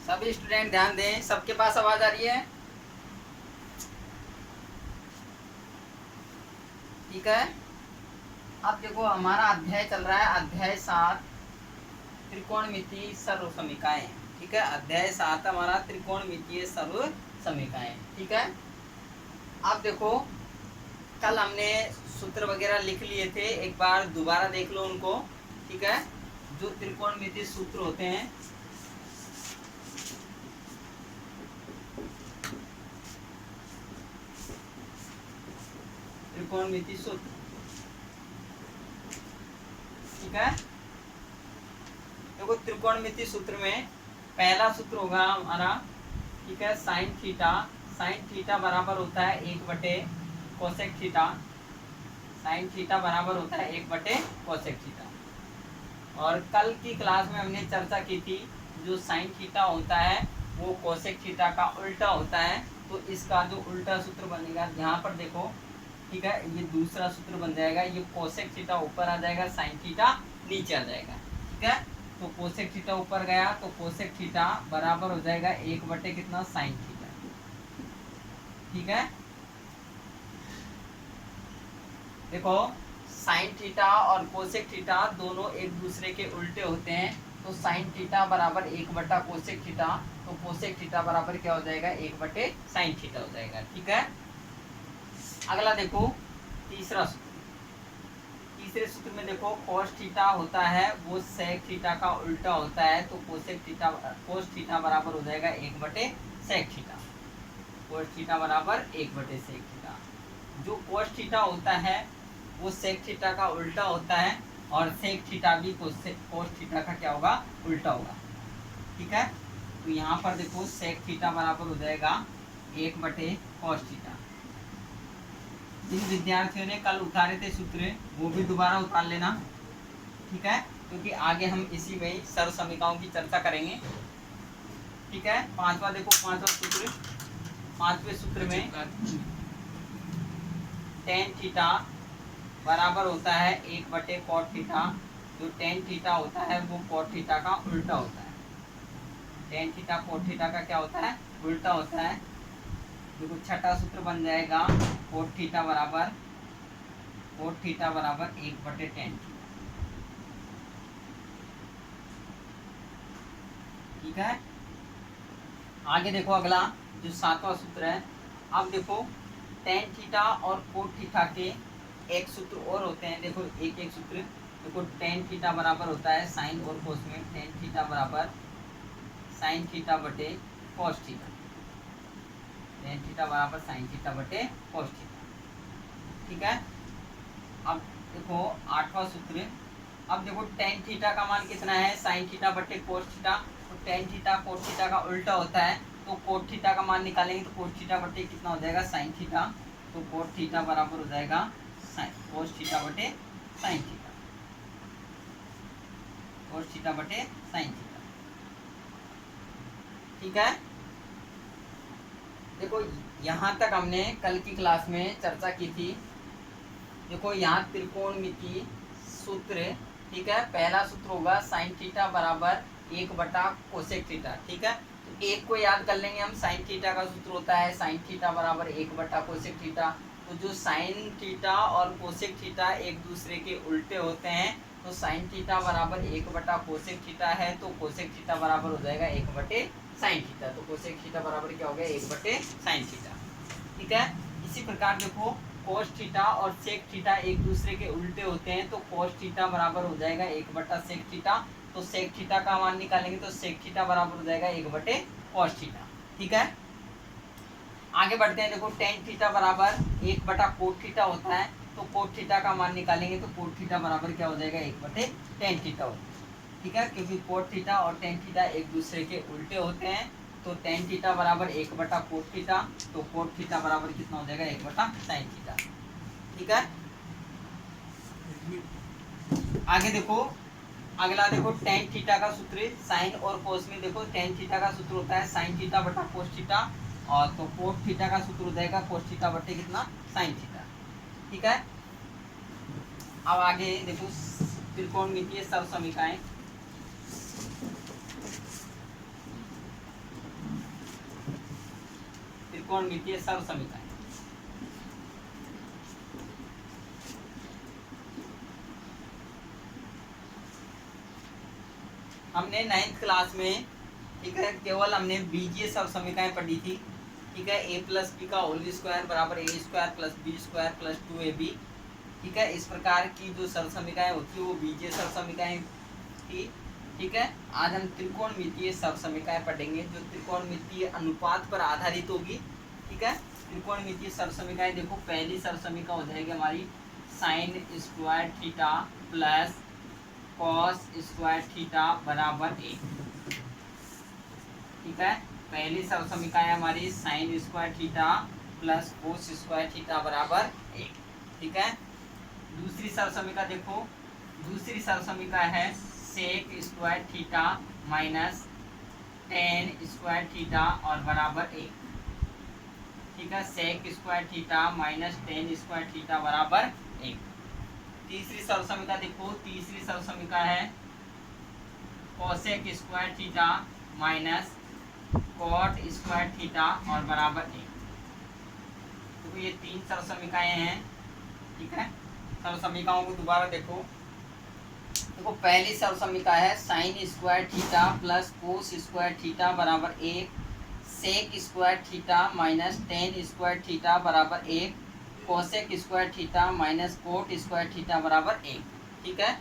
सभी स्टूडेंट ध्यान दें, सबके पास आवाज आ रही है? ठीक है। अब देखो हमारा अध्याय चल रहा है, अध्याय 7 त्रिकोणमितीय सर्व समीकरण। ठीक है, अध्याय 7 हमारा त्रिकोणमितीय सर्व समीकरण। ठीक है। अब देखो कल हमने सूत्र वगैरह लिख लिए थे, एक बार दोबारा देख लो उनको। ठीक है, जो त्रिकोणमितीय सूत्र होते हैं त्रिकोणमितीय सूत्र। ठीक है, देखो त्रिकोणमितीय सूत्र में पहला सूत्र होगा हमारा, ठीक है, साइन थीटा। साइन थीटा बराबर होता है 1 बटे कोसेक थीटा। साइन थीटा बराबर होता है 1 बटे कोसेक थीटा। और कल की क्लास में हमने चर्चा की थी, जो साइन थीटा होता है वो कोसेक थीटा का उल्टा होता है। तो इसका जो उल्टा सूत्र बनेगा, यहाँ पर देखो, ठीक है, ये दूसरा सूत्र बन जाएगा। ये कोसेक थीटा ऊपर आ जाएगा, साइन थीटा नीचे आ जाएगा। ठीक है, तो कोसेक थीटा ऊपर गया तो कोसेक थीटा बराबर हो जाएगा 1 बटे कितना, साइन थीटा। ठीक है, देखो साइन थीटा और कोसेक थीटा दोनों एक दूसरे के उल्टे होते हैं। तो साइन थीटा बराबर 1 बटा कोसेक थीटा, तो कोसेक थीटा बराबर क्या हो जाएगा, 1 बटे साइन थीटा हो जाएगा। ठीक है, अगला देखो तीसरा सूत्र। तीसरे सूत्र में देखो कोस थीटा होता है वो सेक थीटा का उल्टा होता है। तो कोसेक थीटा, कोस थीटा बराबर हो जाएगा 1 बटे सेक थीटा। कोस थीटा बराबर 1 बटे सेक थीटा। जो कोस थीटा होता है वो सेक थीटा का उल्टा होता है, और सेक थीटा भी कोस थीटा का क्या होगा, उल्टा होगा। ठीक है, तो यहाँ पर देखो सेक थीटा बराबर हो जाएगा 1 बटे कोस थीटा। जिन विद्यार्थियों ने कल उतारे थे सूत्र वो भी दोबारा उतार लेना। ठीक है, क्योंकि आगे हम इसी में ही सर्व समीकरणों की चर्चा करेंगे। ठीक है, पांचवा देखो, पांचवा सूत्र। पांचवें सूत्र में टेन थीटा बराबर होता है 1 बटे कॉट थीटा। जो टेन थीटा होता है वो कॉट थीटा का उल्टा होता है। टेन थीटा कॉट थीटा का क्या होता है, उल्टा होता है। देखो छठा सूत्र बन जाएगा कोट थीटा बराबर 1 बटे टेन थीटा। ठीक है, आगे देखो अगला जो सातवां सूत्र है। अब देखो टेन थीटा और कोट थीटा के एक सूत्र और होते हैं। देखो एक एक सूत्र। देखो टेन थीटा बराबर होता है साइन और कोस में, टेन थीटा बराबर साइन थीटा बटे कोस थीटा। टेन थीटा बराबर साइन थीटा बटे कोस थीटा। ठीक है, अब देखो आठवां सूत्र। अब देखो टेन थीटा का मान कितना है, साइन थीटा बटे कोस थीटा। तो टेन थीटा कोस थीटा का उल्टा होता है, तो कोट थीटा का मान निकालेंगे तो कोट थीटा बटे कितना हो जाएगा, साइन थीटा। तो कोट थीटा बराबर हो जाएगा कोस थीटा बटे साइन थीटा। कोस थीटा बटे साइन थीटा। ठीक है, देखो यहाँ तक हमने कल की क्लास में चर्चा की थी। देखो यहाँ त्रिकोणमितीय सूत्र। ठीक है, पहला सूत्र होगा साइन थीटा बराबर 1 बटा कोसेक थीटा। ठीक है, तो एक को याद कर लेंगे हम। साइन थीटा का सूत्र होता है साइन थीटा बराबर 1 बटा कोसेक थीटा। तो जो साइन थीटा और कोसेक थीटा एक दूसरे के उल्टे होते हैं, तो साइन थीटा बराबर 1 बटा कोसेक थीटा है, तो कोसेक थीटा बराबर हो जाएगा 1 बटे साइन थीटा। तो कोसेक थीटा बराबर क्या हो गया, 1 बटे साइन थीटा। ठीक है, इसी प्रकार देखो कोस थीटा और सेक थीटा एक दूसरे के उल्टे होते हैं, तो कोस थीटा बराबर हो जाएगा 1 बटा सेक थीटा। तो सेक थीटा का मान निकालेंगे तो सेक थीटा बराबर हो जाएगा 1 बटे कोस थीटा। ठीक है, आगे बढ़ते हैं। देखो टेन थीटा बराबर 1 बटा कोट थीटा होता है, तो कोट थीटा का मान निकालेंगे तो कोट थीटा बराबर क्या हो जाएगा, 1 बटे टेन थीटा होता है। ठीक है, क्योंकि कोट थीटा और टेन थीटा एक दूसरे के उल्टे होते हैं, तो टेन थीटा बराबर 1 बटा कोट थीटा। तो कोट थीटा बराबर कितना हो जाएगा, 1 बटा साइन थीटा। ठीक है, आगे देखो अगला देखो टेन थीटा का सूत्र। साइन और कोस में देखो टेन थीटा का सूत्र होता है साइन थीटा बटा कोस थीटा, और तो कोट थीटा का सूत्र हो जाएगा कोस थीटा बटे कितना, साइन थीटा। ठीक है, अब आगे देखो त्रिकोणमितीय सर्व समीकरण। त्रिकोणमितीय सर्व समीकरण। हमने 9th क्लास में, ठीक है, केवल हमने बीजीय सर्व समीकरण पढ़ी थी, ठीक है। a प्लस बी का होल स्क्वायर बराबर a square plus b square plus 2ab, ठीक है। इस प्रकार की जो सर्व समीकरण होती है वो बीजीय सर्व समीकरण थी, ठीक है। आज हम त्रिकोणमितीय सर्व समीकरण पढ़ेंगे जो त्रिकोणमितीय अनुपात पर आधारित होगी, ठीक है। त्रिकोणमितीय सर्व समीकरण देखो, पहली सर्व समीकरण हो जाएगी हमारी sign square theta plus cos square theta बराबर 1, ठीक है। पहली सर्व समीकरण है हमारी sign square theta plus cos square theta बराबर 1, ठीक है। दूसरी सर्व समीकरण देखो, दूसरी सर्व समीकरण है sec square theta minus tan square theta और बराबर 1, ठीक है। Sec square theta minus tan square theta बराबर 1। तीसरी सर्व समीकरण देखो, तीसरी सर्व समीकरण है cosec square theta minus cot square theta और बराबर 1। तो ये तीन सर्व समीकरण हैं, ठीक है। सर्व समीकरणों को दोबारा देखो। देखो, पहली सर्व समीकरण है sine square theta plus cos square theta बराबर 1, sec square theta minus tan square theta बराबर 1, cosec square theta minus cot square theta बराबर 1, ठीक है।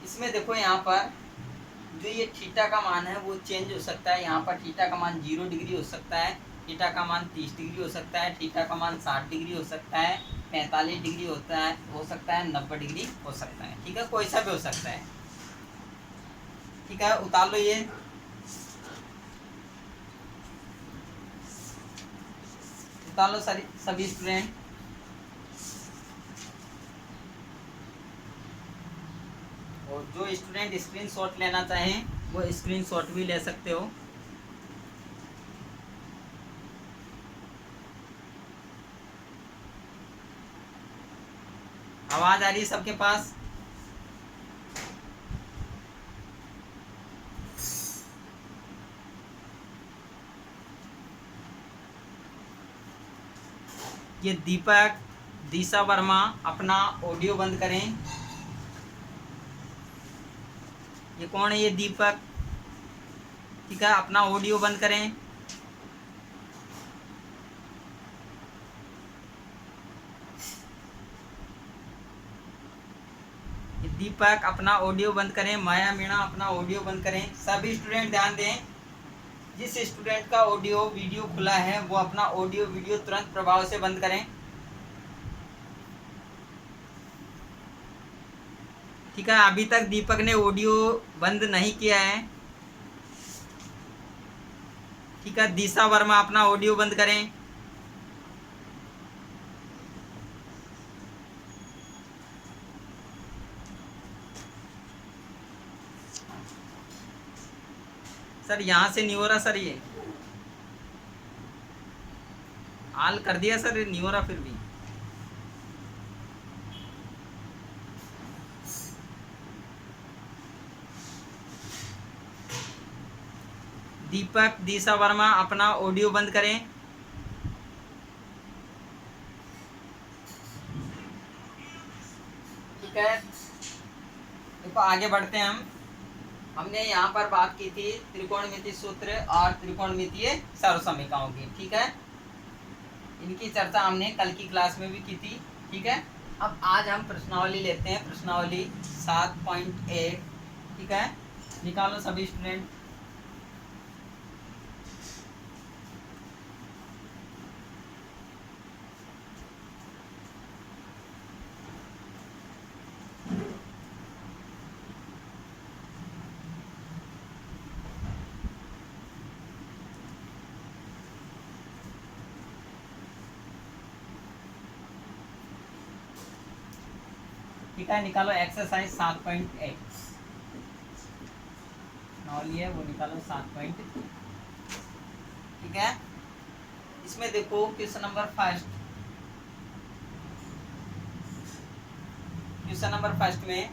इसमें देखो यहाँ पर जो ये थीटा का मान है वो चेंज हो सकता है। यहाँ पर थीटा का मान 0 डिग्री हो सकता है, थीटा का मान 30 डिग्री हो सकता है, थीटा का मान 60 डिग्री हो सकता है, 45 डिग्री हो सकता है, 90 डिग्री हो सकता है, ठीक है। कोई सा भी हो सकता है, ठीक है। उतार लो ये, उतार लो सभी स्टूडेंट। और जो स्टूडेंट स्क्रीनशॉट लेना चाहें वो स्क्रीनशॉट भी ले सकते हो। आवाज आ रही है सबके पास? ये दीपक, दिशा वर्मा अपना ऑडियो बंद करें। ये कौन है? ये दीपक, ठीक है, अपना ऑडियो बंद करें। दीपक अपना ऑडियो बंद करें, माया मीणा अपना ऑडियो बंद करें। सभी स्टूडेंट ध्यान दें, जिस स्टूडेंट का ऑडियो वीडियो खुला है वो अपना ऑडियो वीडियो तुरंत प्रभाव से बंद करें, ठीक है। अभी तक दीपक ने ऑडियो बंद नहीं किया है, ठीक है। दिशा वर्मा अपना ऑडियो बंद करें। सर यहाँ से नहीं हो रहा सर, ये हाल कर दिया सर, नहीं हो रहा फिर भी। दीपक, दिशा वर्मा अपना ऑडियो बंद करें। ठीक है, देखो आगे बढ़ते हैं हम। हमने यहाँ पर बात की थी त्रिकोणमितीय सूत्र और त्रिकोणमितीय सर्व समीकरणों की, ठीक है। इनकी चर्चा हमने कल की क्लास में भी की थी, ठीक है। अब आज हम प्रश्नावली लेते हैं, प्रश्नावली 7.1, ठीक है। निकालो सभी स्टूडेंट। ठीक है, निकालो एक्सरसाइज 7.1 प्रश्नावली है वो निकालो 7. ठीक है, इसमें देखो question number first, question number first में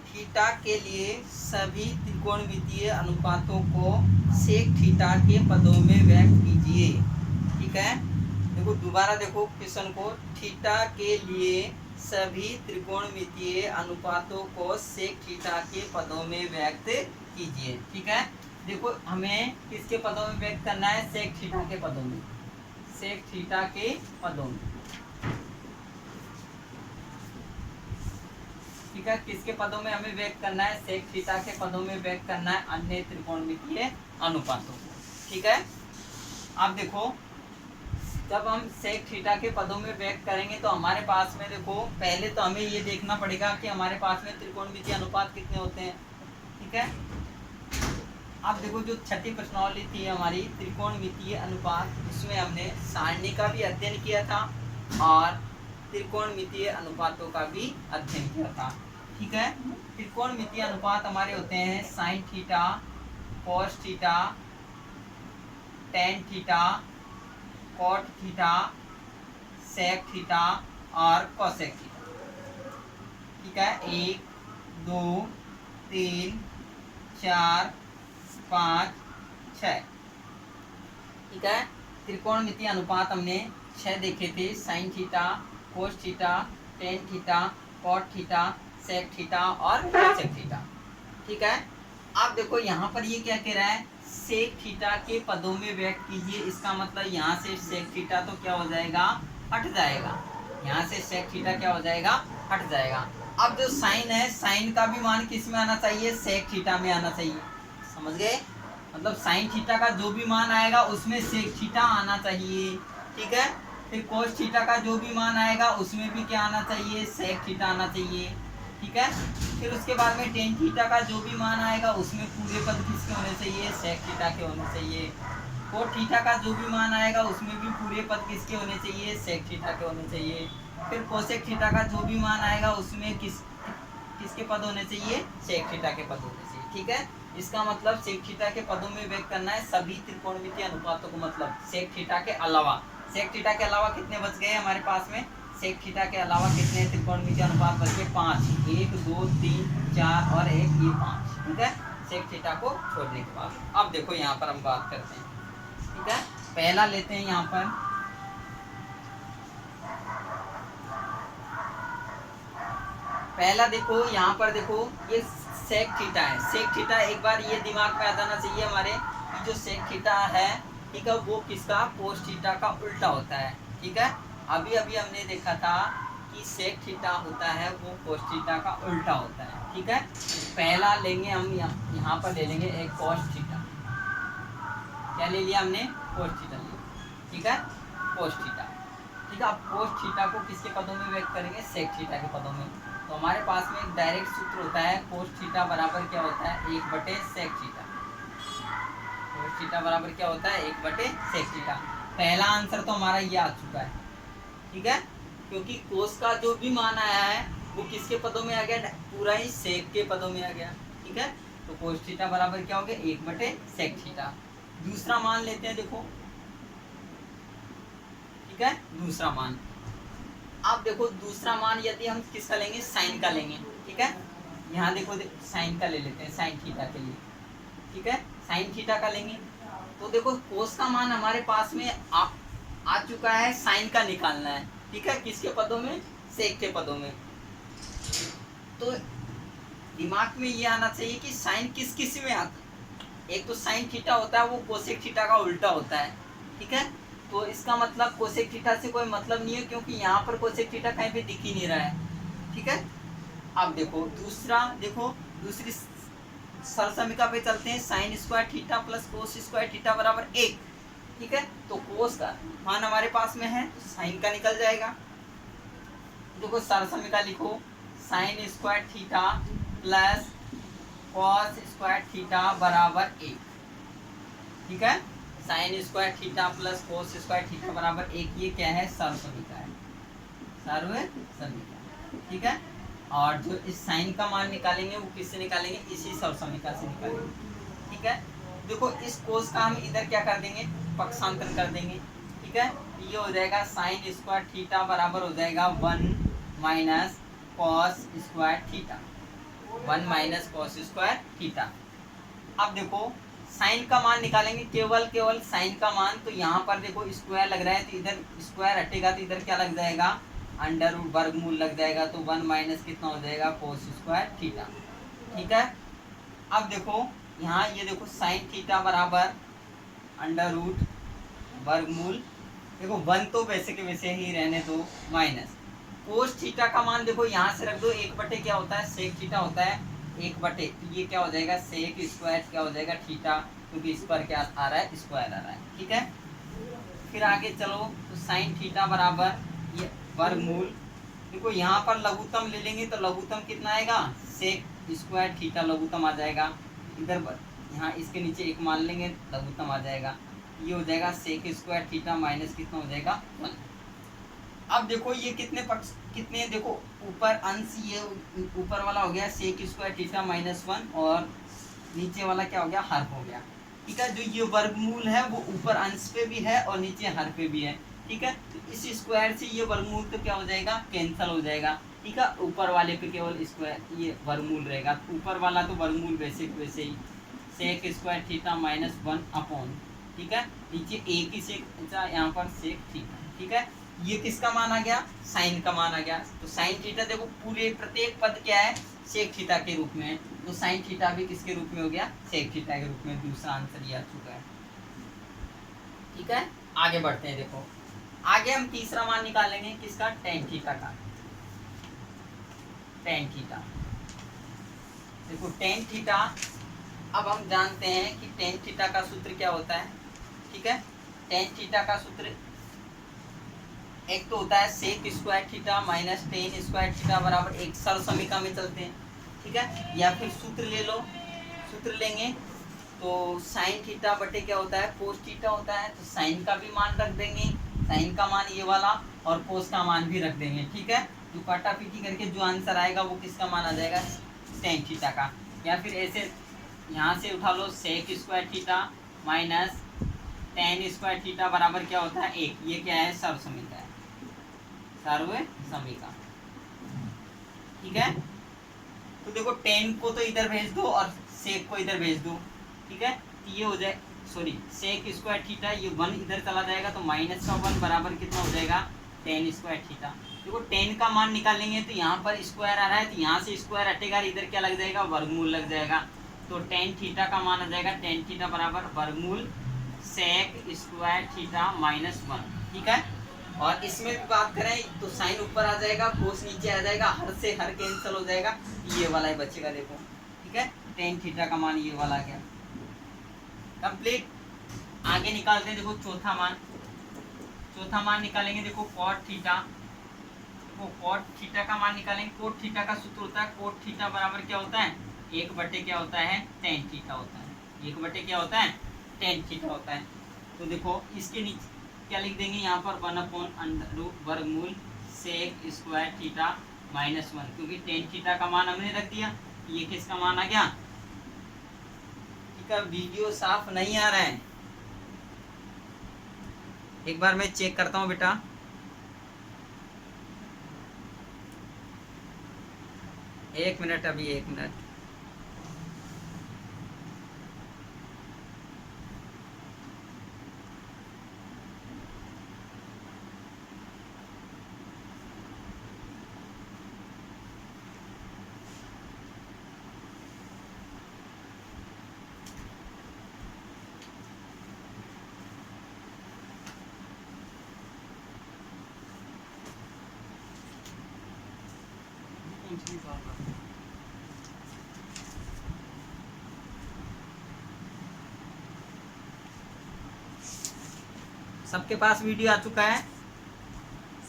थीटा के लिए सभी त्रिकोणमितीय अनुपातों को सेक थीटा के पदों में व्यक्त कीजिए। ठीक ठीक है। देखो दोबारा देखो क्वेश्चन को, थीटा के लिए सभी त्रिकोणमितीय अनुपातों को सेक थीटा के पदों में व्यक्त कीजिए। ठीक है, देखो हमें किसके पदों में व्यक्त करना है, सेक थीटा के पदों में, सेक थीटा के पदों में। ठीक है, किसके पदों में हमें व्यक्त करना है, सेक थीटा के पदों में व्यक्त करना है अन्य त्रिकोणमितीय अनुपातों को। ठीक है, अब देखो जब हम सेक थीटा के पदों में व्यक्त करेंगे तो हमारे पास में देखो पहले तो हमें ये देखना पड़ेगा कि हमारे पास में त्रिकोणमितीय अनुपात कितने होते हैं। ठीक है, अब देखो जो छठी प्रश्नावली थी हमारी त्रिकोणमितीय अनुपात, उसमें हमने सारणी का भी अध्ययन किया था और त्रिकोणमितीय अनुपातों का भी अध्ययन किया था। ठीक है, त्रिकोणमितीय अनुपात हमारे होते हैं sine theta, cos theta, tan theta, cot theta, sec theta और कोसेक थीटा। ठीक है, 1 2 3 4 5 6। ठीक है, त्रिकोणमितीय अनुपात हमने 6 देखे थे, sine theta, cos theta, tan theta, cot theta, sec theta और कोसेक थीटा। ठीक है, आप देखो यहाँ पर ये क्या कह रहा है, सेक थीटा के पदों में व्यक्त कीजिए। इसका मतलब यहाँ से सेक थीटा तो क्या हो जाएगा, हट जाएगा। यहाँ से सेक थीटा क्या हो जाएगा, हट जाएगा। अब जो साइन है, साइन का भी मान किस में आना चाहिए, सेक थीटा में आना चाहिए। समझ गए, मतलब साइन थीटा का जो भी मान आएगा उसमें सेक थीटा आना चाहिए। ठीक है, फिर कोस थीटा का जो भी मान आएगा उसमें भी क्या आना चाहिए, सेक थीटा आना चाहिए। ठीक है, फिर उसके बाद में टेन थीटा का जो भी मान आएगा उसमें पूरे पद किसके होने चाहिए, सेक थीटा के होने चाहिए। कोट थीटा का जो भी मान आएगा उसमें भी पूरे पद किसके होने चाहिए, सेक थीटा के होने चाहिए। फिर कोसेक थीटा का जो भी मान आएगा उसमें किसके पद होने चाहिए, सेक थीटा के पद होने चाहिए। ठीक है, इसका मतलब सेक थीटा के पदों में व्यक्त करना है सभी त्रिकोणमितीय अनुपातों को, मतलब सेक थीटा के अलावा। सेक थीटा के अलावा कितने बच गए हमारे पास में, सेक थीटा के अलावा कितने त्रिकोणमितीय अनुपात बच गए, 5, 1 2 3 4 और 1, ये 5। ठीक है, सेक थीटा को छोड़ने के बाद अब देखो यहाँ पर हम बात करते हैं। ठीक है, पहला लेते हैं यहाँ पर, पहला देखो यहाँ पर देखो ये सेक थीटा है। सेक थीटा एक बार ये दिमाग में आ जाना चाहिए हमारे कि जो सेक थीटा है, ठीक है, वो किसका, कोस थीटा का उल्टा होता है। ठीक है, अभी अभी हमने देखा था कि सेक थीटा होता है वो कोस थीटा का उल्टा होता है। ठीक है, पहला लेंगे हम यहाँ पर ले लेंगे एक कोस थीटा। क्या ले लिया हमने, कोस थीटा लिया। ठीक है, कोस थीटा। ठीक है, अब कोस थीटा को किसके पदों में व्यक्त करेंगे, सेक थीटा के पदों में। तो हमारे पास में एक डायरेक्ट सूत्र होता है, कोस थीटा बराबर क्या होता है, 1/सेक थीटा। कोस थीटा बराबर क्या होता है, 1/सेक थीटा। पहला आंसर तो हमारा ये आ चुका है। ठीक है, क्योंकि कोस का जो भी मान आया है वो किसके पदों में आ गया, पूरा ही सेक के पदों में आ गया। ठीक है, तो कोस थीटा बराबर क्या हो गया, 1/सेक थीटा। दूसरा मान लेते हैं, देखो। ठीक है, दूसरा मान, अब देखो दूसरा मान यदि हम किसका लेंगे, साइन का लेंगे। ठीक है, यहाँ देखो साइन का ले लेते हैं, साइन थीटा के लिए। ठीक है, साइन थीटा का लेंगे तो देखो कोस का मान हमारे पास में आ चुका है, साइन का निकालना है। ठीक है, किसके पदों में, सेक के पदों में। तो दिमाग में ये आना चाहिए कि साइन किस किस में आता है। एक तो साइन थीटा होता है वो कोसेक थीटा का उल्टा होता है। ठीक है, तो इसका मतलब कोसेक थीटा से कोई मतलब नहीं है, क्योंकि यहाँ पर कोसेक थीटा कहीं पे दिख ही नहीं रहा है। ठीक है, अब देखो दूसरा, देखो दूसरी सरसमीका पे चलते हैं, sign square theta plus cos square theta बराबर 1। ठीक है, तो कोस का मान हमारे पास में है तो साइन का निकल जाएगा। देखो सरसमीका लिखो, sign square theta plus cos square theta बराबर 1। ठीक है, sine square theta plus cos square theta बराबर 1, ये क्या है, सर्वसमीका है, सर्वसमीका। ठीक है, और जो इस साइन का मान निकालेंगे वो किससे निकालेंगे, इसी सर्वसमीका से निकालेंगे। ठीक है, देखो इस कोस का हम इधर क्या कर देंगे, पक्षांतर कर देंगे। ठीक है, ये हो जाएगा साइन स्क्वायर थीटा बराबर हो जाएगा 1 minus cos square theta, 1 minus cos square theta. अब देखो साइन का मान निकालेंगे, केवल साइन का मान। तो यहाँ पर देखो स्क्वायर लग रहा है, तो इधर स्क्वायर हटेगा तो इधर क्या लग जाएगा, अंडर रूट वर्गमूल लग जाएगा। तो 1 माइनस कितना हो जाएगा, कोस स्क्वायर थीटा। ठीक है, अब देखो यहाँ ये देखो साइन थीटा बराबर अंडर रूट वर्गमूल, देखो 1 तो वैसे के वैसे ही रहने दो, माइनस कोस थीटा का मान देखो यहाँ से रख दो, 1 बटे क्या होता है, सेक थीटा होता है, 1 बटे, तो ये क्या हो जाएगा, सेक स्क्वायर क्या हो जाएगा थीटा, क्योंकि स्क्वायर क्या आ रहा है, स्क्वायर आ रहा है। ठीक है, फिर आगे चलो, तो साइन थीटा बराबर ये वर्गमूल, देखो यहाँ पर लघुत्तम ले लेंगे तो लघुत्तम कितना आएगा, सेक स्क्वायर थीटा लघुत्तम आ जाएगा। इधर यहाँ इसके नीचे 1 मान लेंगे, लघुत्तम आ जाएगा, ये हो जाएगा सेक स्क्वायर थीटा माइनस कितना हो जाएगा 1। अब देखो ये कितने पक्ष कितने, देखो ऊपर अंश ये ऊपर वाला हो गया सेक स्क्वायर थीटा माइनस 1, और नीचे वाला क्या हो गया, हर हो गया। ठीक है, जो ये वर्गमूल है वो ऊपर अंश पे भी है और नीचे हर पे भी है। ठीक है, तो इस स्क्वायर से ये वर्गमूल तो क्या हो जाएगा, कैंसल हो जाएगा। ठीक है, ऊपर वाले पे केवल स्क्वायर ये वर्गमूल रहेगा, ऊपर वाला तो वर्गमूल वैसे वैसे ही, sec square theta minus 1 upon, ठीक है, नीचे एक ही सेक, यहाँ पर सेक थीटा। ठीक है, ये किसका मान आ गया, साइन का मान आ गया। तो साइन थीटा देखो पूरे प्रत्येक पद क्या है, सेक थीटा के रूप में है, तो साइन थीटा भी किसके रूप में हो गया, सेक थीटा के रूप में। दूसरा आंसर ये आ चुका है। ठीक है, आगे बढ़ते हैं। देखो आगे हम तीसरा मान निकालेंगे किसका, टेन थीटा का। टेन थीटा, देखो टेन थीटा, अब हम जानते हैं कि टेन थीटा का सूत्र क्या होता है। ठीक है, टेन थीटा का सूत्र एक तो होता है sec square theta minus tan square theta बराबर, एक सरल समीकरण में चलते हैं। ठीक है, या फिर सूत्र ले लो, सूत्र लेंगे तो साइन थीटा बटे क्या होता है, कोस थीटा होता है। तो साइन का भी मान रख देंगे, साइन का मान ये वाला, और कोस का मान भी रख देंगे। ठीक है, जो काटापीटी करके जो आंसर आएगा वो किसका मान आ जाएगा, टेन थीटा का। या फिर ऐसे यहाँ से उठा लो, sec square theta minus tan square theta बराबर क्या होता है, 1। ये क्या है, सर्व समीकरण है, सर्व समीकरण। ठीक है, तो देखो टेन को तो इधर भेज दो और सेक को इधर भेज दो। ठीक है, तो ये हो जाए, सॉरी सेक स्क्वायर थीटा, ये 1 इधर चला जाएगा, तो माइनस का 1 बराबर कितना हो जाएगा, टेन स्क्वायर थीटा। देखो टेन का मान निकालेंगे तो यहाँ पर स्क्वायर आ रहा है, तो यहाँ से स्क्वायर हटेगा, इधर क्या लग जाएगा, वर्गमूल लग जाएगा। तो टेन थीटा का मान आ जाएगा, टेन थीटा बराबर वर्गमूल सेक स्क्वायर थीटा माइनस 1। ठीक है, और इसमें भी बात करें तो साइन ऊपर आ जाएगा, कोस नीचे आ जाएगा, हर से हर कैंसिल हो जाएगा, ये वाला ही बचेगा। देखो ठीक है, टेन थीटा का मान ये वाला गया, कंप्लीट। आगे निकालते हैं, देखो चौथा मान निकालेंगे। देखो कॉट थीटा, देखो कॉट थीटा का मान निकालेंगे। कोट थीटा का सूत्र होता है, कोट थीटा बराबर क्या होता है, 1 बटे क्या होता है, टेन थीटा होता है। 1 बटे क्या होता है, टेन थीटा होता है। तो देखो इसके नीचे क्या लिख देंगे, यहाँ पर 1 अपॉन अंडर रूट वर्गमूल सेक स्क्वायर थीटा माइनस 1, क्योंकि टेन थीटा का मान हमने रख दिया, ये किसका मान आ गया। ठीक है, वीडियो साफ नहीं आ रहा है, एक बार मैं चेक करता हूँ बेटा। एक मिनट, अभी 1 मिनट। सबके पास वीडियो आ चुका है,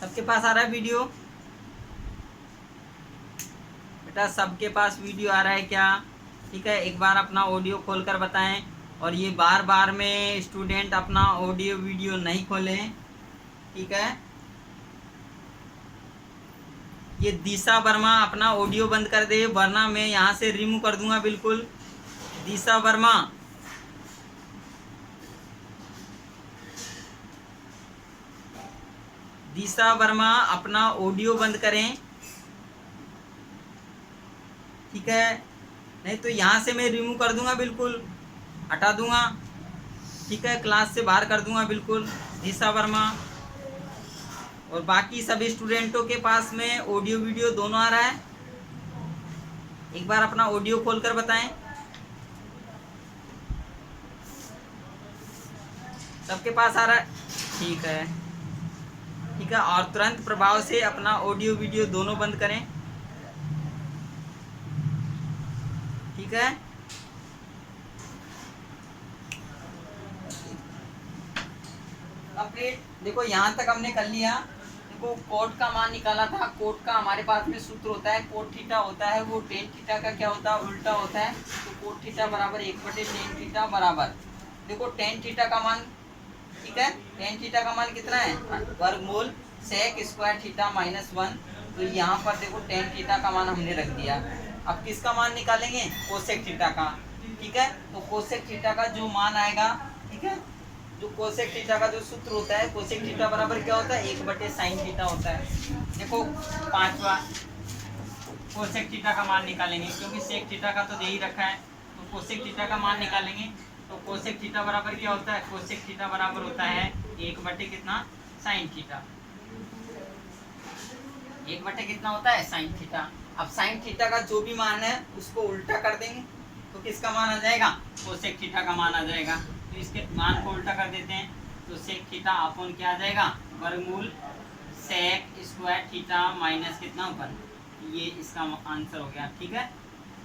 सबके पास आ रहा है वीडियो बेटा, सबके पास वीडियो आ रहा है क्या। ठीक है, एक बार अपना ऑडियो खोलकर बताएं, और ये बार बार में स्टूडेंट अपना ऑडियो वीडियो नहीं खोलें। ठीक है, ये दिशा वर्मा अपना ऑडियो बंद कर दे, वरना मैं यहाँ से रिमूव कर दूंगा बिल्कुल। दिशा वर्मा, दिशा वर्मा अपना ऑडियो बंद करें। ठीक है, नहीं तो यहाँ से मैं रिमूव कर दूंगा बिल्कुल, हटा दूंगा, ठीक है, क्लास से बाहर कर दूंगा बिल्कुल दिशा वर्मा। और बाकी सभी स्टूडेंटों के पास में ऑडियो वीडियो दोनों आ रहा है, एक बार अपना ऑडियो खोलकर बताएं। सबके पास आ रहा है, ठीक है, ठीक है। और तुरंत प्रभाव से अपना ऑडियो वीडियो दोनों बंद करें, ठीक है। कंप्लीट। देखो यहाँ तक हमने कर लिया। देखो कोट का मान निकाला था, कोट का हमारे पास में सूत्र होता है, कोट थीटा होता है वो टेन थीटा का क्या होता है, उल्टा होता है। तो कोट थीटा बराबर 1/टेन थीटा बराबर, देखो टेन थीटा का मान, ठीक है, टेन थीटा का मान कितना है, वर्गमूल सेक स्क्वायर थीटा -1। तो यहाँ पर देखो टेन थीटा का मान हमने रख दिया। अब किसका मान निकालेंगे, कोसेक थीटा का, ठीक है। तो कोसेक थीटा का जो मान आएगा, ठीक है, जो कोसेक थीटा का जो सूत्र होता है, कोसेक थीटा बराबर क्या होता है, 1/साइन थीटा होता है। देखो पांचवा कोसेक थीटा का मान निकालेंगे, क्योंकि सेक थीटा का तो दे ही रखा है, तो कोसेक थीटा का मान निकालेंगे। तो कोसेक थीटा बराबर क्या होता है, कोसेक थीटा बराबर होता है 1/ कितना, साइन थीटा। 1/ कितना होता है, साइन थीटा। अब साइन थीटा का जो भी मान है उसको उल्टा कर देंगे, तो किसका मान आ जाएगा, कोसेक थीटा का मान आ जाएगा। तो इसके मान को उल्टा कर देते हैं, तो सेक थीटा अपन क्या आ जाएगा, वर्गमूल सेक स्क्वायर थीटा माइनस कितना 1। ये इसका आंसर हो गया, ठीक है।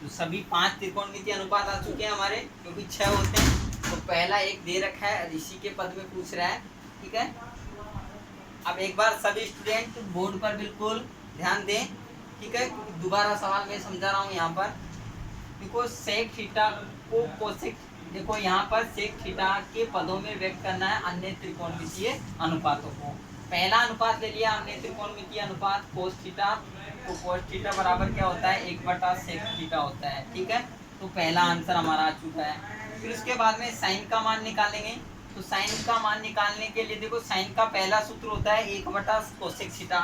तो सभी 5 त्रिकोणमितीय अनुपात आ चुके हैं हमारे, क्योंकि 6 होते हैं। तो पहला एक दे रखा है, ऋषि के पद में पूछ रहा है, ठीक है। अब एक बार सभी स्टूडेंट बोर्ड पर बिल्कुल ध्यान दें, ठीक है, दोबारा सवाल मैं समझा रहा हूँ यहाँ पर। देखो सेक थीटा को कोसेक, देखो यहाँ पर सेक थीटा के पदों में व्यक्त करना है अन्य त्रिकोणमितीय अनुपातों को। पहला अनुपात ले लिया हमने त्रिकोणमितीय अनुपात कोस थीटा, तो कोस थीटा बराबर क्या होता है, 1/सेक थीटा होता है, ठीक है। तो पहला आंसर हमारा आ चुका है। फिर उसके बाद में साइन का मान निकालेंगे। तो साइन का मान निकालने के लिए देखो साइन का पहला सूत्र होता है 1/कोसेक थीटा।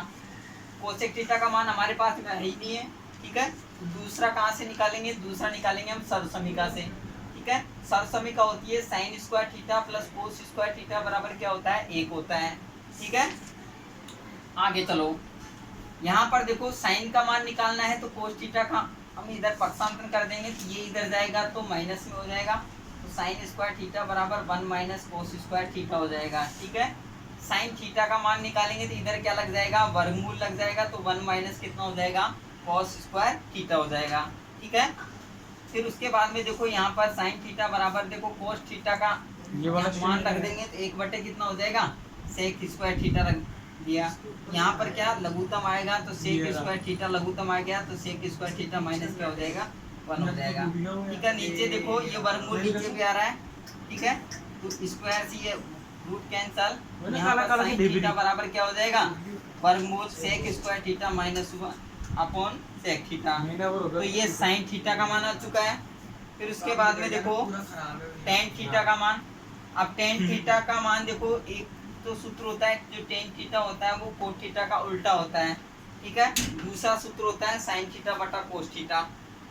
कोसेक थीटा का मान हमारे पास में है ही नहीं है, ठीक है। दूसरा कहाँ से निकालेंगे, दूसरा निकालेंगे हम सर्वसमीका से, ठीक है। सर्वसमीका होती है sine square theta plus cos square theta बराबर क्या होता है, 1 होता है, ठीक है। आगे चलो, यहाँ पर देखो साइन का मान निकालना है, तो कोस थीटा का हम इधर पक्षांतर कर देंगे, तो ये इधर जाएगा तो माइनस में हो जाएगा। तो साइन स्क्वायर थीटा बराबर 1 - कोस स्क्वायर थीटा हो जाएगा, ठीक है। साइन थीटा का मान निकालेंगे तो इधर क्या लग जाएगा, वर्गमूल लग जाएगा, तो 1 - कितना हो जाएगा, कॉस स्क्वायर थीटा हो जाएगा, ठीक है। फिर उसके बाद में देखो यहाँ पर साइन थीटा बराबर देखो कोस थीटा का मान रख देंगे, तो 1/ कितना हो जाएगा, सेक स्क्वायर थीटा रख दिया। यहाँ पर क्या लघुत्तम आएगा, तो सेक स्क्वायर थीटा लघुत्तम आ गया, तो सेक स्क्वायर थीटा माइनस क्या हो जाएगा, 1 हो जाएगा, ठीक है। नीचे देखो ये वर्गमूल नीचे भी आ रहा है, ठीक है। तो स्क्वायर से ये रूट कैंसल, यहाँ पर साइन थीटा बराबर क्या हो जाएगा, वर्गमूल sec square theta -1 upon sec theta. तो ये साइन थीटा का मान आ चुका है। फिर उसके बाद में देखो टेन थीटा का मान। अब टेन थीटा का मान देखो, एक तो सूत्र होता है जो टेन थीटा होता है वो कोट थीटा का उल्टा होता है, ठीक है। दूसरा सूत्र होता है साइन थीटा बटा कोस थीटा,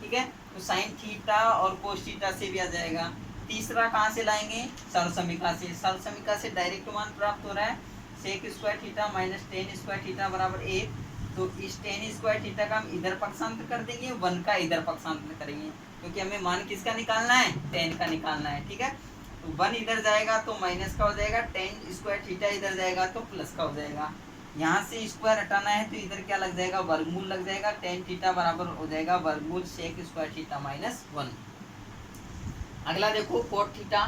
ठीक है। तो साइन थीटा और कोस थीटा से भी आ जाएगा। तीसरा कहाँ से लाएंगे, सर्वसमीका से। सर्वसमीका से डायरेक्ट मान प्राप्त हो रहा है, sec square theta minus tan square theta बराबर 1। तो इस टेन स्क्वायर थीटा का हम इधर पक्षांतर कर देंगे, 1 का इधर पक्षांतर करेंगे, क्योंकि हमें मान किसका निकालना है, टेन का निकालना है, ठीक है। तो 1 इधर जाएगा तो माइनस का हो जाएगा, टेन स्क्वायर थीटा इधर जाएगा तो प्लस का हो जाएगा। यहाँ से स्क्वायर हटाना है तो इधर क्या लग जाएगा, वर्गमूल लग जाएगा, टेन थीटा बराबर हो जाएगा वर्गमूल सेक स्क्वायर थीटा -1। अगला देखो कोट थीटा।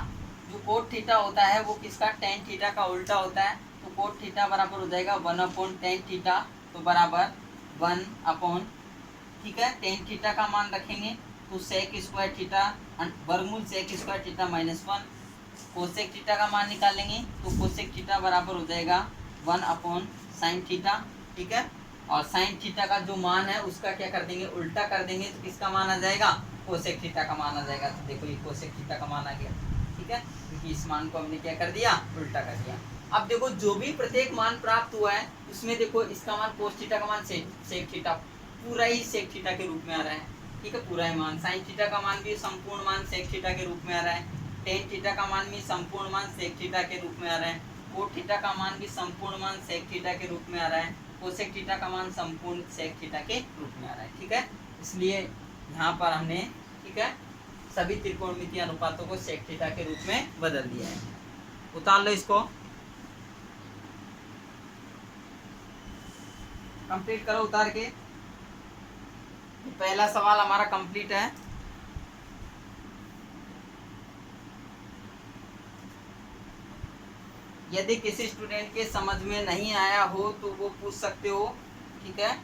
जो कोट थीटा होता है वो किसका, टेन थीटा का उल्टा होता है। तो कोट थीटा बराबर हो जाएगा 1/टेन थीटा, तो बराबर 1/, ठीक है। टेन थीटा का मान रखेंगे तो सेक स्क्वायर थीटा वर्गमूल sec square theta -1। Cosec theta का मान निकालेंगे तो कोसेक थीटा बराबर हो जाएगा 1/साइन थीटा, ठीक है। और साइन थीटा का जो मान है उसका क्या कर देंगे, उल्टा कर देंगे, तो किसका मान आ जाएगा, कोसेक थीटा का मान आ जाएगा। तो देखो ये कोसेक थीटा का मान आ गया, ठीक है, क्योंकि इस मान को हमने क्या कर दिया, उल्टा कर दिया। अब देखो जो भी प्रत्येक मान प्राप्त हुआ है उसमें देखो इसका मान कोस थीटा का मान सेक थीटा पूरा ही सेक थीटा के रूप में आ रहा है, ठीक है, पूरा ही मान। साइन थीटा का मान भी संपूर्ण मान सेक थीटा के रूप में आ रहा है, टेन थीटा का मान भी संपूर्ण मान सेक थीटा के रूप में आ रहा है, कोट थीटा का मान भी संपूर्ण मान सेक थीटा के रूप में आ रहा है, कोसेक थीटा का मान संपूर्ण सेक थीटा के रूप में आ रहा है। ठीक है, इसलिए यहाँ पर हमने, ठीक है, सभी त्रिकोणमितीय अनुपातों को सेक थीटा के रूप में बदल दिया है। उतार लो इसको, कंप्लीट करो उतार के। पहला सवाल हमारा कंप्लीट है। यदि किसी स्टूडेंट के समझ में नहीं आया हो तो वो पूछ सकते हो, ठीक है।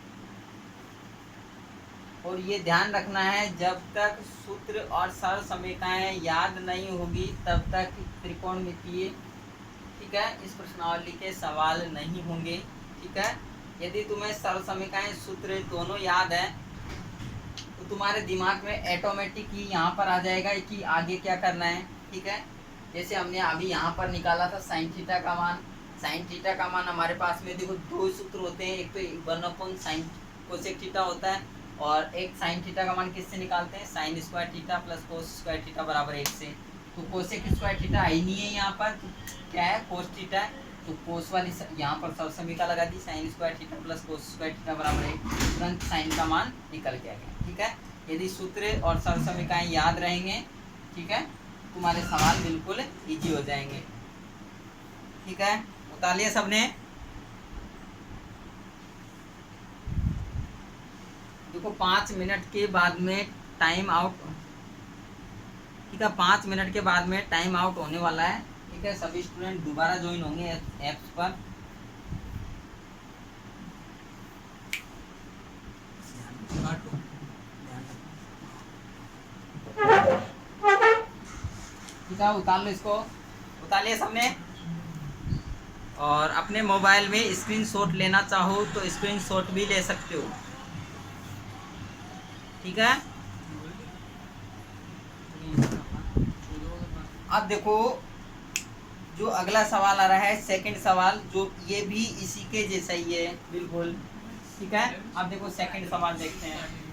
और ये ध्यान रखना है, जब तक सूत्र और सरल समीकरणें याद नहीं होगी तब तक त्रिकोणमितीय, ठीक है, इस प्रश्नावली के सवाल नहीं होंगे। ठीक है, यदि तुम्हें सरल समीकरण सूत्र दोनों याद है तो तुम्हारे दिमाग में ऑटोमेटिक ही यहाँ पर आ जाएगा कि आगे क्या करना है। ठीक है, जैसे हमने अभी यहाँ पर निकाला था साइन थीटा का मान। साइन थीटा का मान हमारे पास में देखो दो सूत्र होते हैं, एक तो 1 साइन कोसेक थीटा होता है और एक साइन थीटा का मान किससे निकालते हैं, sign square theta plus cos square theta बराबर 1 से। तो कोसेक स्क्वायर थीटा ही नहीं है यहाँ पर, क्या है, कोस थीटा है। तो कोस वाली यहाँ पर सरल समीकरण लगा दी, sine square theta plus cos square theta बराबर 1, तुरंत साइन का मान निकल के आ गया। ठीक है, यदि सूत्र और सरल समीकरण याद रहेंगे, ठीक है, तुम्हारे सवाल बिल्कुल इजी हो जाएंगे। ठीक है, उतार लिया सबने। देखो 5 मिनट के बाद में टाइम आउट, ठीक है, 5 मिनट के बाद में टाइम आउट होने वाला है। ठीक है, सभी स्टूडेंट दोबारा ज्वाइन होंगे ऐप्स पर। ठीक है, उतार लो इसको, उतार लिया सबने। और अपने मोबाइल में स्क्रीनशॉट लेना चाहो तो स्क्रीनशॉट भी ले सकते हो। ठीक है, अब देखो जो अगला सवाल आ रहा है, सेकंड सवाल, जो ये भी इसी के जैसा ही है बिल्कुल। ठीक है, अब देखो सेकंड सवाल देखते हैं।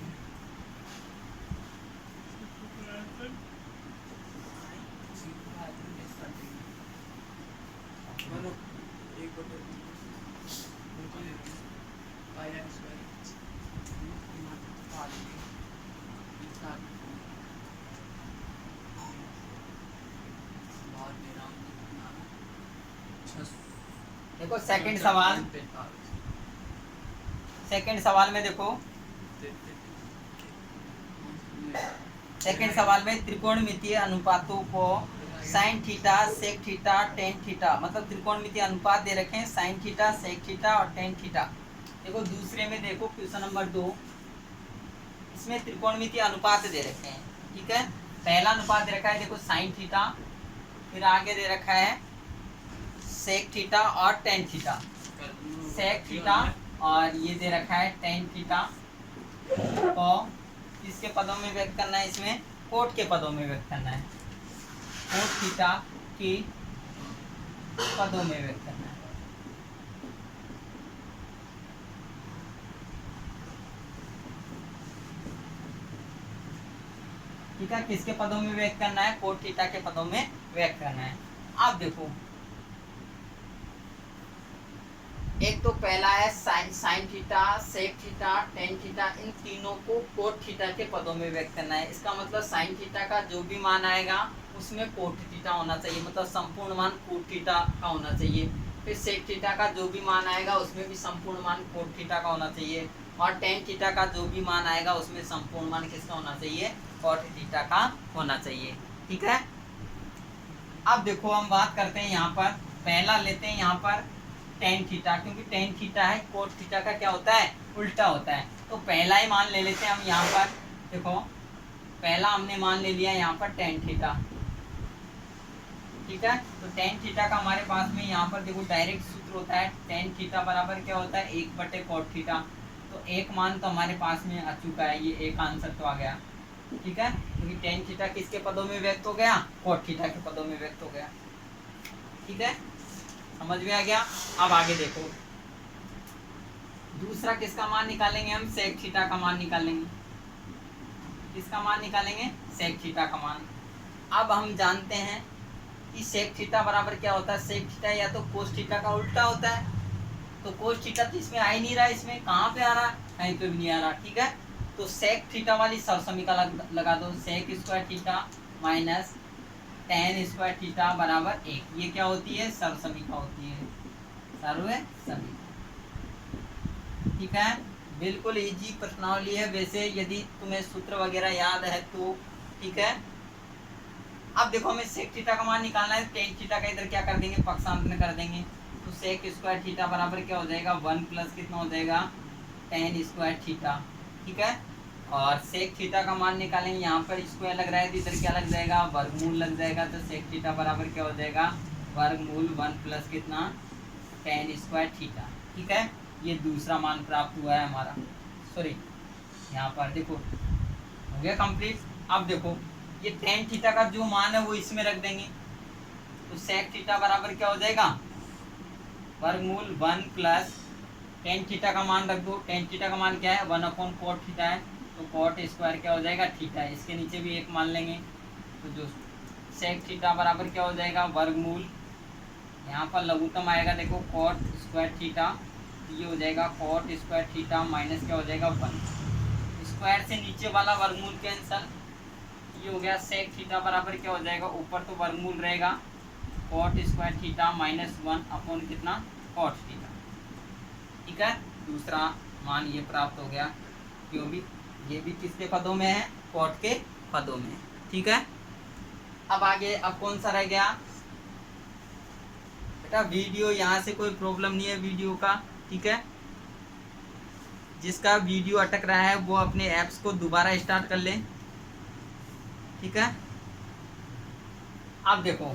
देखो सेकंड सवाल, सेकंड सवाल में देखो, सेकंड सवाल में त्रिकोणमितीय अनुपातों को sine theta, sec theta, tan theta, मतलब त्रिकोणमितीय अनुपात दे रखे हैं, साइन थीटा, सेक थीटा और टेन थीटा। देखो दूसरे में देखो क्वेश्चन नंबर 2, इसमें त्रिकोणमितीय अनुपात दे रखे हैं। ठीक है, पहला अनुपात दे रखा है देखो साइन थीटा, फिर आगे दे रखा है सेक थीटा और टेन थीटा, सेक थीटा और ये दे रखा है टेन थीटा को किसके पदों में व्यक्त करना है, इसमें कोट के पदों में व्यक्त करना है, कोट थीटा की पदों में व्यक्त करना है। ठीक है, किसके पदों में व्यक्त करना है, कोट थीटा के पदों में व्यक्त करना है। अब देखो एक तो पहला है sine theta, sec theta, tan theta, इन तीनों को कोट थीटा के पदों में व्यक्त करना है। इसका मतलब साइन थीटा का जो भी मान आएगा उसमें कोट थीटा होना चाहिए, मतलब संपूर्ण मान कोट थीटा का होना चाहिए। फिर सेक थीटा का जो भी मान आएगा उसमें भी संपूर्ण मान कोट थीटा का होना चाहिए, और टेन थीटा का जो भी मान आएगा उसमें संपूर्ण मान किसका होना चाहिए, कोट थीटा का होना चाहिए। ठीक है, अब देखो हम बात करते हैं यहाँ पर, पहला लेते हैं यहाँ पर टेन थीटा, क्योंकि टेन थीटा है, कोट थीटा का क्या होता है, उल्टा होता है। तो पहला ही मान ले लेते हैं हम यहाँ पर। देखो पहला हमने मान ले लिया यहाँ पर टेन थीटा। ठीक है, तो टेन थीटा का हमारे पास में यहाँ पर देखो डायरेक्ट सूत्र होता है, टेन थीटा बराबर क्या होता है, 1/कोट थीटा। तो एक मान तो हमारे पास में आ चुका है, ये एक आंसर तो आ गया। ठीक है, क्योंकि टेन थीटा किसके पदों में व्यक्त हो गया, कोट थीटा के पदों में व्यक्त हो गया। ठीक है, समझ में आ गया। अब आगे देखो दूसरा किसका मान निकालेंगे हम, सेक थीटा का मान निकालेंगे। किसका मान निकालेंगे, सेक थीटा का मान। अब हम जानते हैं कि सेक थीटा बराबर क्या होता है। सेक थीटा या तो कोस थीटा का उल्टा होता है। तो कोस थीटा तो इसमें आ ही नहीं रहा, इसमें कहाँ पे आ रहा है, कहीं पे भी नहीं आ रहा। ठीक है, तो सेक थीटा वाली सरसमीका लगा दो। Sec square theta minus tan square theta बराबर 1। ये क्या होती है, सरसमीका होती है, सर्वसमीका। ठीक है, बिल्कुल इजी प्रश्नावली है वैसे, यदि तुम्हें सूत्र वगैरह याद है तो। ठीक है, अब देखो हमें सेक थीटा का मान निकालना है। टेन थीटा का इधर क्या कर देंगे, पक्षांतर कर देंगे। तो सेक स्क्वायर थीटा बराबर क्या हो जाएगा, 1 प्लस कितना हो जाएगा, टेन स्क्वायर थीटा। ठीक है, और सेक थीटा का मान निकालेंगे, यहाँ पर स्क्वायर लग रहा है तो इधर क्या लग जाएगा, वर्गमूल लग जाएगा। तो सेक थीटा बराबर क्या हो जाएगा, वर्गमूल 1 प्लस कितना, टेन स्क्वायर थीटा। ठीक है, ये दूसरा मान प्राप्त हुआ है हमारा। सॉरी, यहाँ पर देखो हो गया कंप्लीट। अब देखो ये टेन थीटा का जो मान है वो इसमें रख देंगे। तो सेक थीटा बराबर क्या हो जाएगा, वर्गमूल 1 प्लस टेन थीटा का मान रख दो। टेन थीटा का मान क्या है, 1 कॉट थीटा है। तो कॉट स्क्वायर क्या हो जाएगा, थीटा है। इसके नीचे भी एक मान लेंगे। तो जो सेक थीटा बराबर क्या हो जाएगा, वर्गमूल, यहाँ पर लघुत्तम आएगा देखो कॉट स्क्वायर थीटा, ये हो जाएगा कॉट स्क्वायर थीटा माइनस क्या हो जाएगा 1। स्क्वायर से नीचे वाला वर्गमूल कैंसल, ये हो गया। सेक थीटा बराबर क्या हो जाएगा, ऊपर तो वर्गमूल रहेगा, cot square theta minus 1 upon कितना, कॉट थीटा। ठीक है, दूसरा मान ये प्राप्त हो गया, क्योंकि ये भी किसके पदों में है, कॉट के पदों में। ठीक है, अब आगे अब कौन सा रह गया बेटा, वीडियो। यहाँ से कोई प्रॉब्लम नहीं है वीडियो का। ठीक है, जिसका वीडियो अटक रहा है वो अपने ऐप्स को दोबारा स्टार्ट कर ले। ठीक है, अब देखो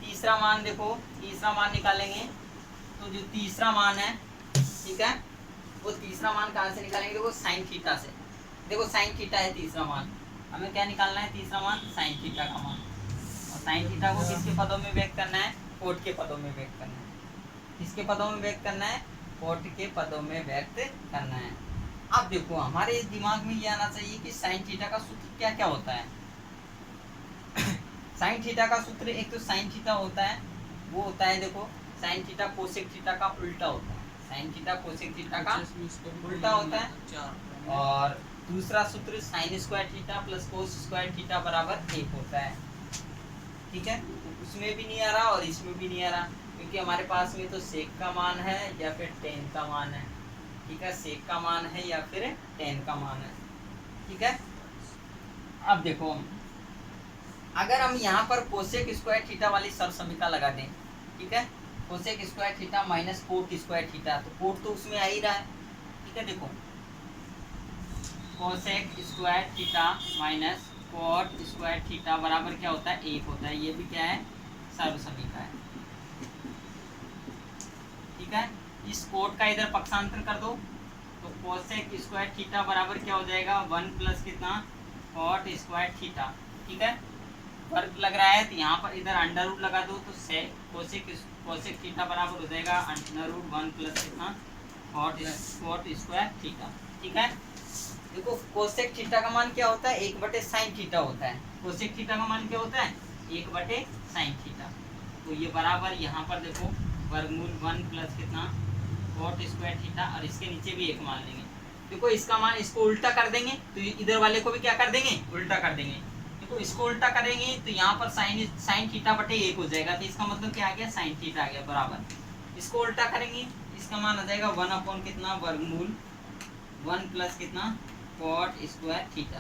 तीसरा मान, देखो तीसरा मान निकालेंगे। तो जो तीसरा मान है, ठीक है, वो तीसरा मान कहाँ से निकालेंगे, देखो साइन थीटा से। देखो साइन थीटा है तीसरा मान, हमें क्या निकालना है, तीसरा मान साइन थीटा का मान। और साइन थीटा को किसके पदों में व्यक्त करना है, कोट के पदों में व्यक्त करना है। किसके पदों में व्यक्त करना है, कोट के पदों में व्यक्त करना है। अब देखो हमारे इस दिमाग में ये आना चाहिए कि साइन थीटा का सूत्र क्या क्या होता है। साइन थीटा का सूत्र एक तो साइन थीटा होता है, वो होता है देखो साइन थीटा कोसेक थीटा का उल्टा होता है। साइन थीटा कोसेक थीटा का उल्टा होता है। और दूसरा सूत्र sign square theta plus cos square theta बराबर 1 होता है। ठीक है, उसमें भी नहीं आ रहा और इसमें भी नहीं आ रहा, क्योंकि हमारे पास में तो सेक का मान है या फिर टेन का मान है। ठीक है, सेक का मान है या फिर टेन का मान है। ठीक है, अब देखो अगर हम यहाँ पर कोसेक स्क्वायर थीटा वाली सरसमीका लगा दें। ठीक है, cosec square theta minus cot square theta, तो कोट तो उसमें आ ही रहा है। ठीक है, देखो cosec square theta minus cot square theta बराबर क्या होता है, 1 होता है। ये भी क्या है, सर्वसमीका है। ठीक है, इस कोट का इधर पक्षांतर कर दो, तो कोसेक स्क्वायर थीटा बराबर क्या हो जाएगा, 1 प्लस कितना, कोट स्क्वायर थीटा। ठीक है, वर्ग लग रहा है तो यहाँ पर इधर अंडर रूट लगा दो, तो कोसेक थीटा बराबर हो जाएगा अंडर रूट 1 प्लस कितना, कोट स्क्वायर थीटा। ठीक है, देखो कोसेक थीटा का मान क्या होता है, 1/sin थीटा होता है। कोसेक थीटा का मान क्या होता है, 1/sin थीटा। तो ये बराबर यहाँ पर देखो वर्गमूल 1 प्लस कितना, कोट स्क्वायर थीटा, और इसके नीचे भी एक मान लेंगे। देखो इसका मान इसको उल्टा कर देंगे तो इधर वाले को भी क्या कर देंगे, उल्टा कर देंगे। देखो इसको उल्टा करेंगे तो यहाँ पर साइन थीटा बटे 1 हो जाएगा। तो इसका मतलब क्या आ गया, साइन थीटा आ गया बराबर। इसको उल्टा करेंगे, इसका मान आ जाएगा 1 अपॉन कितना, वर्गमूल 1 प्लस कितना, कोट स्क्वायर थीटा।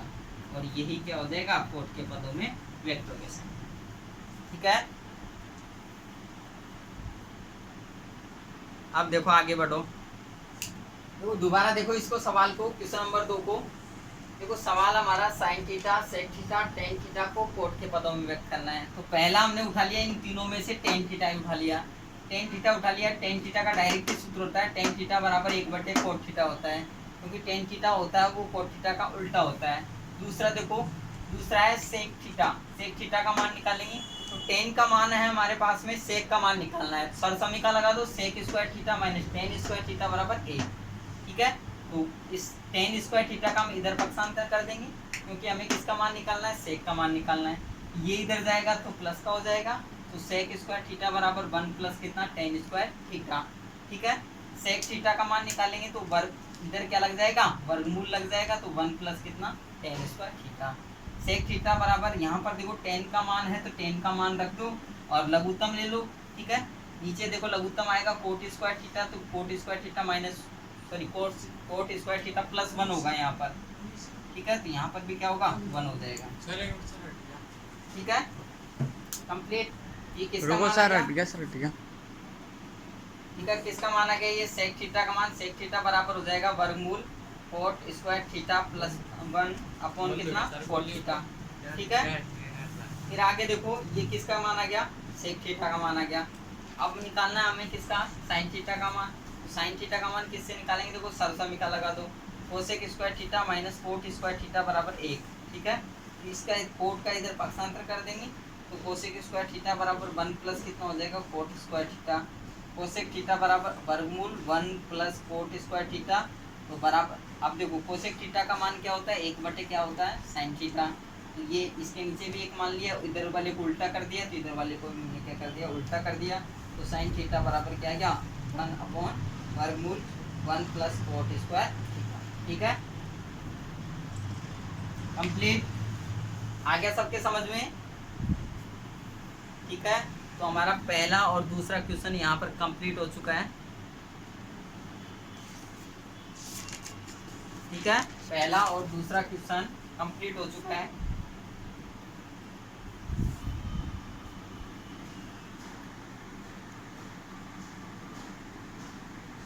और यही क्या हो जाएगा, कोट के पदों में व्यक्त हो गया। ठीक है, अब देखो आगे बढ़ो। देखो दोबारा देखो इसको, सवाल को, क्वेश्चन नंबर 2 को देखो। सवाल हमारा sine theta, sec theta, tan theta को कोट के पदों में व्यक्त करना है। तो पहला हमने उठा लिया इन तीनों में से टेन थीटा उठा लिया। टेन थीटा उठा लिया। टेन थीटा का डायरेक्ट सूत्र होता है, टेन थीटा बराबर 1/कोट थीटा होता है, क्योंकि टेन थीटा होता है वो कोट थीटा का उल्टा होता है। दूसरा देखो, दूसरा है सेक थीटा। सेक थीटा का मान निकालेंगे, तो टेन का मान है हमारे पास में, सेक का मान निकालना है। सरसमीका लगा दो, sec square theta minus tan square theta बराबर 1। ठीक है, तो इस टेन स्क्वायर थीटा का हम इधर पक्षांतर कर देंगे, क्योंकि हमें किसका मान निकालना है, सेक का मान निकालना है। ये इधर जाएगा तो प्लस का हो जाएगा, तो सेक स्क्वायर थीटा बराबर 1 प्लस कितना टेन स्क्वायर थीटा। ठीक है, सेक थीटा का मान निकालेंगे तो वर्ग, इधर क्या लग जाएगा वर्गमूल लग जाएगा, तो 1 प्लस कितना tan square theta. Sec theta बराबर यहाँ पर देखो टेन का मान है तो टेन का मान रख दो और लघुत्तम ले लो। ठीक है, नीचे देखो लघुत्तम आएगा कोट स्क्वायर थीटा, तो coat square theta minus sorry coat square theta plus 1 होगा यहाँ पर। ठीक है, तो यहाँ पर भी क्या होगा 1 हो जाएगा। ठीक है, कंप्लीट। ये किसका मान आ गया? ठीक है, किसका मान आ गया? ये सेक थीटा का मान। सेक थीटा बराबर हो जाएगा वर्गमूल coat square theta plus 1 upon कितना कोट थीटा। ठीक है, फिर आगे देखो ये किसका मान आ गया? सेक थीटा का मान आ गया। अब निकालना है हमें किसका? साइन थीटा का मान। साइन थीटा का मान किससे निकालेंगे? देखो सरसमिका लगा दो, cosec square theta minus cot square theta बराबर 1। ठीक है, तो इसका कोट का इधर पक्षांतर कर देंगे, तो कोसेक स्क्वायर थीटा बराबर 1 प्लस कितना हो जाएगा coat square theta. Cosec theta बराबर वर्गमूल 1 प्लस कोट स्क्वायर थीटा, तो बराबर अब देखो कोसेक थीटा का मान क्या होता है 1 बटे क्या होता है साइन थीटा। तो ये इसके नीचे भी एक मान लिया, इधर वाले को उल्टा कर दिया, तो इधर वाले को मैंने क्या कर दिया उल्टा कर दिया, तो साइन थीटा बराबर क्या गया 1 अपॉन वर्गमूल 1 प्लस कोट स्क्वायर थीटा। ठीक है, कंप्लीट। आ गया सबके समझ में? ठीक है, तो हमारा पहला और दूसरा क्वेश्चन यहाँ पर कंप्लीट हो चुका है। ठीक है, पहला और दूसरा क्वेश्चन कंप्लीट हो चुका है।